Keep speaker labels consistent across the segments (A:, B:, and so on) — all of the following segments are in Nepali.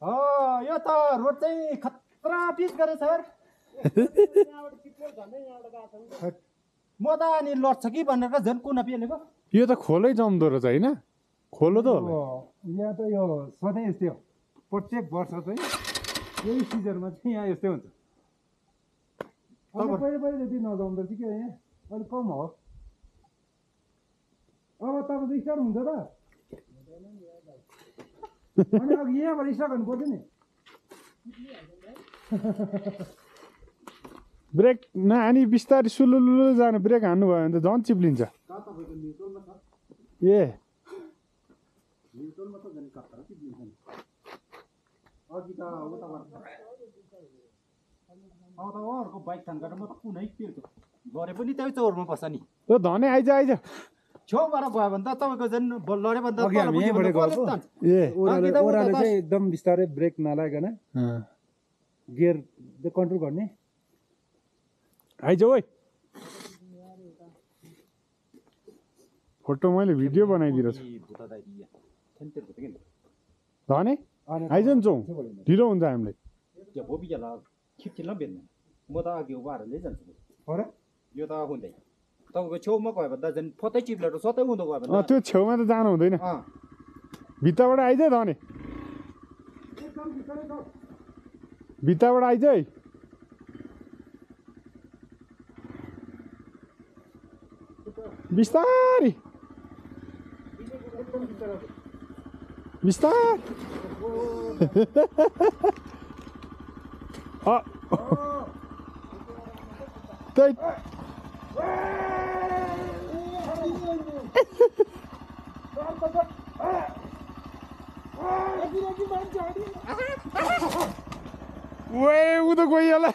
A: यो त रोड चाहिँ खतरा पिच गरे सर म त अनि लड्छ कि भनेर झन् कुना पिलेको
B: यो त खोलै जम्दो रहेछ होइन खोलो त होला
C: यहाँ त यो सधैँ यस्तै हो प्रत्येक वर्ष चाहिँ यही सिजनमा चाहिँ यहाँ यस्तै हुन्छ पहिले पहिले जति नजम्दो रहेछ कि यहाँ अलिक कम हो अब तपाईँको स्टार्ट हुन्छ त अनि अब यहाँबाट स्टार्ट गर्नु पर्छ नि
B: ब्रेक नहानी बिस्तारै सुलुलुलु जानु ब्रेक हान्नु भयो भने त झन् चिप्लिन्छ ए
A: अब त अर्को बाइक थान गरेर म त कुनै पिर्छु गरे पनि त्यही चौरमा बस्छ नि
B: त्यो धनै आइज आइज
A: छेउबाट गयो भने त तपाईँको झन् लड्यो भने त
C: अघि हामी यहीँबाट गएको
B: ए
C: ओह्रालो चाहिँ एकदम बिस्तारै ब्रेक नलागिकन गियर कन्ट्रोल गर्ने
B: आइज ओइ फोटो मैले भिडियो बनाइदिएको छु धने आइज नि जाउँ ढिलो हुन्छ हामीलाई
A: त्यो भोबिजला खिच्चिन बेच्दैन म त अघि उभारले जान्छु यो त हुँदैन तपाईँको छेउमा गयो भने त झन् फतै चिप्लेर सतै हुँदो गयो भने
B: त्यो छेउमा त जानु हुँदैन भित्ताबाट आइज धने भित्ताबाट आइज है बिस्तारी बिस्तार त्यही ऊ त गइहाल्ला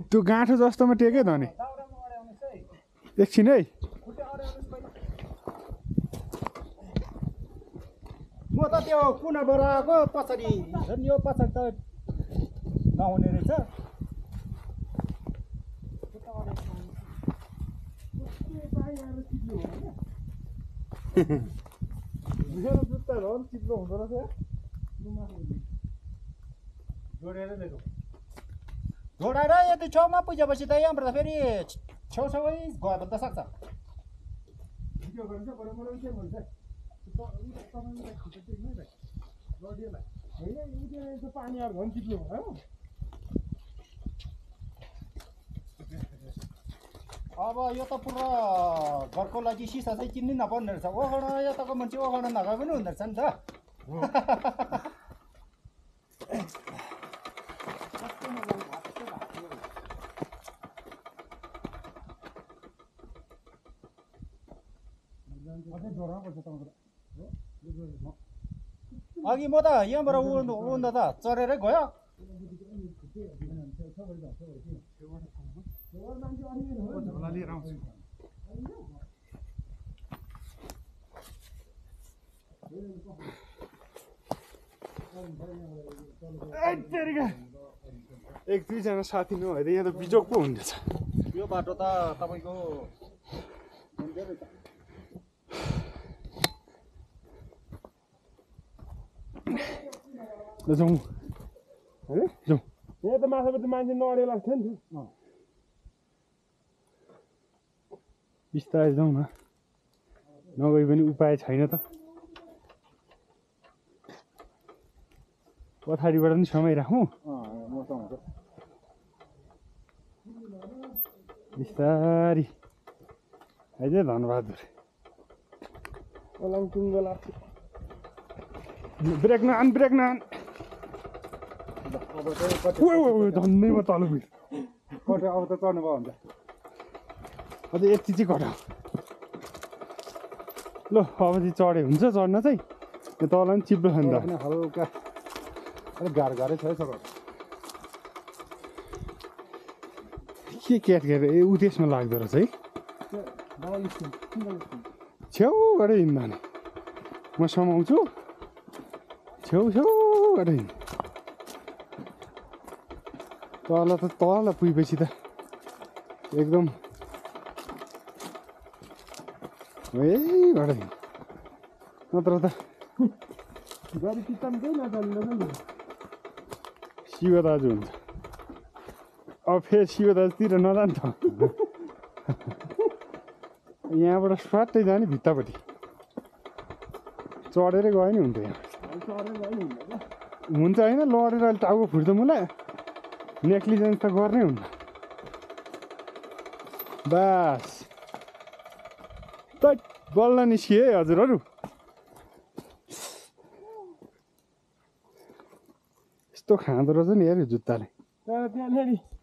B: त्यो गाँठो जस्तोमा टेक्यो त नि एकछिन है
A: म त त्यो कुनाबाट आएको पछाडि झन् यो पछाडि त नहुने रहेछ
C: मेरो जुत्ता झन् चिप्लो हुँदो रहेछ
A: जोडाएर यति छेउमा पुगेपछि त यहाँबाट त फेरि छेउछेउै गयो भने त सक्छ
C: भिडियो गरिन्छ बरु मलाई के भन्छ होइन पानी आएर झन् चिप्लो भयो
A: अब यो त पुरा घरको लागि सिसा चाहिँ किन्नै नपर्ने रहेछ ओखड यताको मान्छे ओखड नगए पनि हुँदो रहेछ नि त अघि म त यहाँबाट उड्दा त चढेरै गयो
B: एक दुईजना साथी नभए यहाँ त बिजोग पो हुँदैछ
A: यो बाटो त तपाईँको
B: जाउँ है जाउँ यहाँ त माछापट्टि मान्छे नअडे लाग्छ नि बिस्तारै जाउँ न नगए पनि उपाय छैन त पछाडिबाट पनि समय राखौँ बिस्तारी आइज धनबहादुर टुङ्गो लाग्छ ब्रेक नहान ब्रेक नहान धन्नै म तल पुग्यो
C: कटा अब त चढ्नु भयो हुन्छ
B: अझ यति चाहिँ घटाऊ ल अब चाहिँ चढे हुन्छ चढ्न चाहिँ यो तल पनि चिप्लो छ नि त
C: हल्का अलिक गाह्रो गाह्रै छ है सर
B: के क्याट ए ऊ त्यसमा लाग्दो रहेछ है छेउबाट हिँड्दा नि म समाउँछु छेउबाट हिँड्नु तल त तल पुगेपछि त एकदम यहीबाट हिँड्नु नत्र त
C: गरी किचनकै नचल्नु
B: शिव दाजु हुन्छ अब फेरि शिव दाजुतिर नजान्छ यहाँबाट स्वाटै जाने भित्तापट्टि चढेरै गयो नि हुन्थ्यो यहाँ हुन्छ होइन लडेर अहिले टाउको फुट्छ मलाई नेक्लिजेन्स त गर्नै हुन्न बास त बल्ल निस्किए है हजुरहरू यस्तो खाँदो रहेछ नि हेऱ्यो जुत्ताले
C: तर त्यहाँनिर